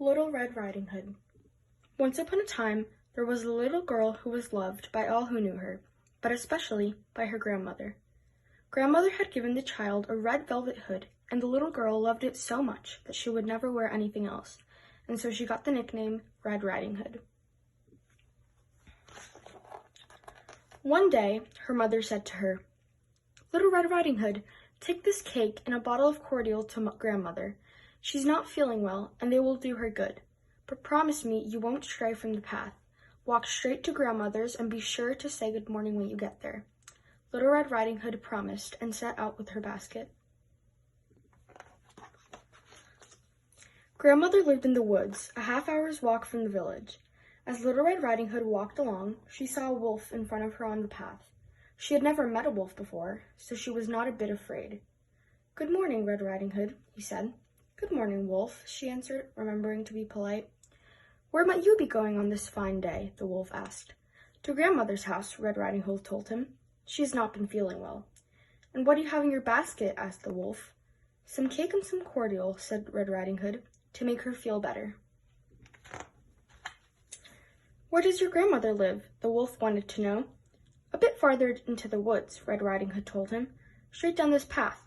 Little Red Riding Hood. Once upon a time, there was a little girl who was loved by all who knew her, but especially by her grandmother. Grandmother had given the child a red velvet hood, and the little girl loved it so much that she would never wear anything else, and so she got the nickname Red Riding Hood. One day, her mother said to her, "Little Red Riding Hood, take this cake and a bottle of cordial to grandmother. She's not feeling well, and they will do her good. But promise me you won't stray from the path. Walk straight to grandmother's and be sure to say good morning when you get there." Little Red Riding Hood promised and set out with her basket. Grandmother lived in the woods, a half-hour's walk from the village. As Little Red Riding Hood walked along, she saw a wolf in front of her on the path. She had never met a wolf before, so she was not a bit afraid. "Good morning, Red Riding Hood," he said. "Good morning, Wolf," she answered, remembering to be polite. "Where might you be going on this fine day?" the wolf asked. "To grandmother's house," Red Riding Hood told him. "She has not been feeling well." "And what do you have in your basket?" asked the wolf. "Some cake and some cordial," said Red Riding Hood, "to make her feel better." "Where does your grandmother live?" the wolf wanted to know. "A bit farther into the woods," Red Riding Hood told him. "Straight down this path."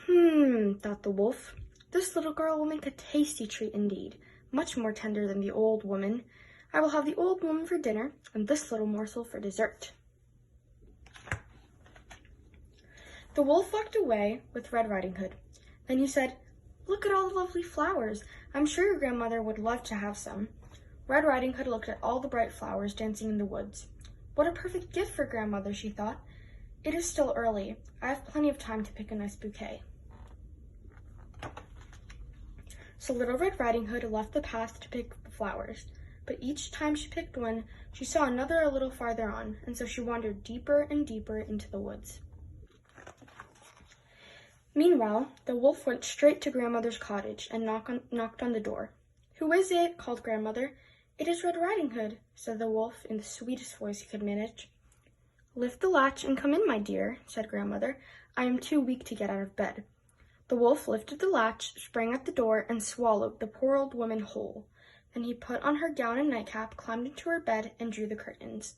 Thought the wolf. "This little girl will make a tasty treat indeed, much more tender than the old woman. I will have the old woman for dinner, and this little morsel for dessert." The wolf walked away with Red Riding Hood. Then he said, "Look at all the lovely flowers. I'm sure your grandmother would love to have some." Red Riding Hood looked at all the bright flowers dancing in the woods. "What a perfect gift for grandmother," she thought. "It is still early. I have plenty of time to pick a nice bouquet." So Little Red Riding Hood left the path to pick the flowers, but each time she picked one, she saw another a little farther on, and so she wandered deeper and deeper into the woods. Meanwhile, the wolf went straight to grandmother's cottage and knocked on the door. "Who is it?" called grandmother. "It is Red Riding Hood," said the wolf in the sweetest voice he could manage. "Lift the latch and come in, my dear," said grandmother. "I am too weak to get out of bed." The wolf lifted the latch, sprang at the door, and swallowed the poor old woman whole. Then he put on her gown and nightcap, climbed into her bed, and drew the curtains.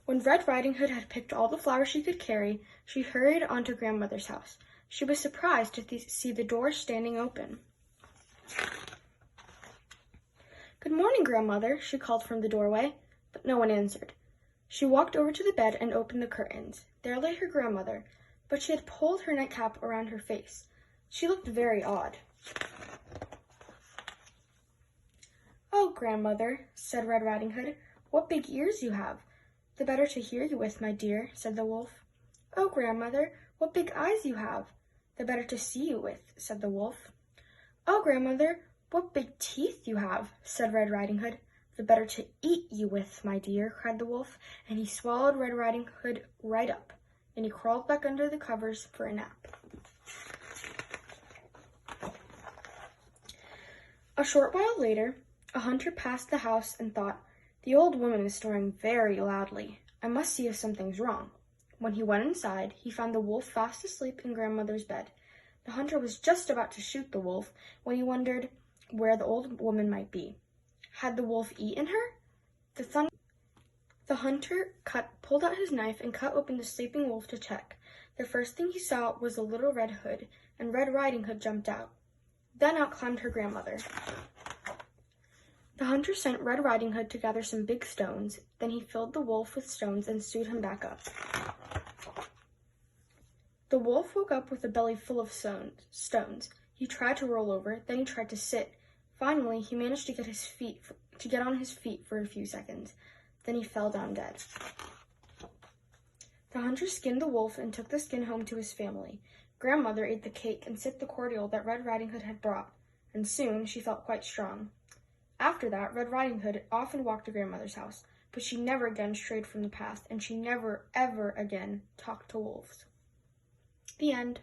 When Red Riding Hood had picked all the flowers she could carry, she hurried on to grandmother's house. She was surprised to see the door standing open. "Good morning, grandmother," she called from the doorway, but no one answered. She walked over to the bed and opened the curtains. There lay her grandmother, but she had pulled her nightcap around her face. She looked very odd. "Oh, grandmother," said Red Riding Hood, "what big ears you have." "The better to hear you with, my dear," said the wolf. "Oh, grandmother, what big eyes you have." "The better to see you with," said the wolf. "Oh, grandmother, what big teeth you have," said Red Riding Hood. "The better to eat you with, my dear," cried the wolf, and he swallowed Red Riding Hood right up. Then he crawled back under the covers for a nap. A short while later, a hunter passed the house and thought, "The old woman is snoring very loudly. I must see if something's wrong." When he went inside, he found the wolf fast asleep in grandmother's bed. The hunter was just about to shoot the wolf when he wondered where the old woman might be. Had the wolf eaten her? The hunter pulled out his knife and cut open the sleeping wolf to check. The first thing he saw was a little Red Hood, and Red Riding Hood jumped out. Then out climbed her grandmother. The hunter sent Red Riding Hood to gather some big stones. Then he filled the wolf with stones and sewed him back up. The wolf woke up with a belly full of stones. He tried to roll over, then he tried to sit. Finally, he managed to get on his feet for a few seconds. Then he fell down dead. The hunter skinned the wolf and took the skin home to his family. Grandmother ate the cake and sipped the cordial that Red Riding Hood had brought, and soon she felt quite strong. After that, Red Riding Hood often walked to grandmother's house, but she never again strayed from the path, and she never, ever again talked to wolves. The end.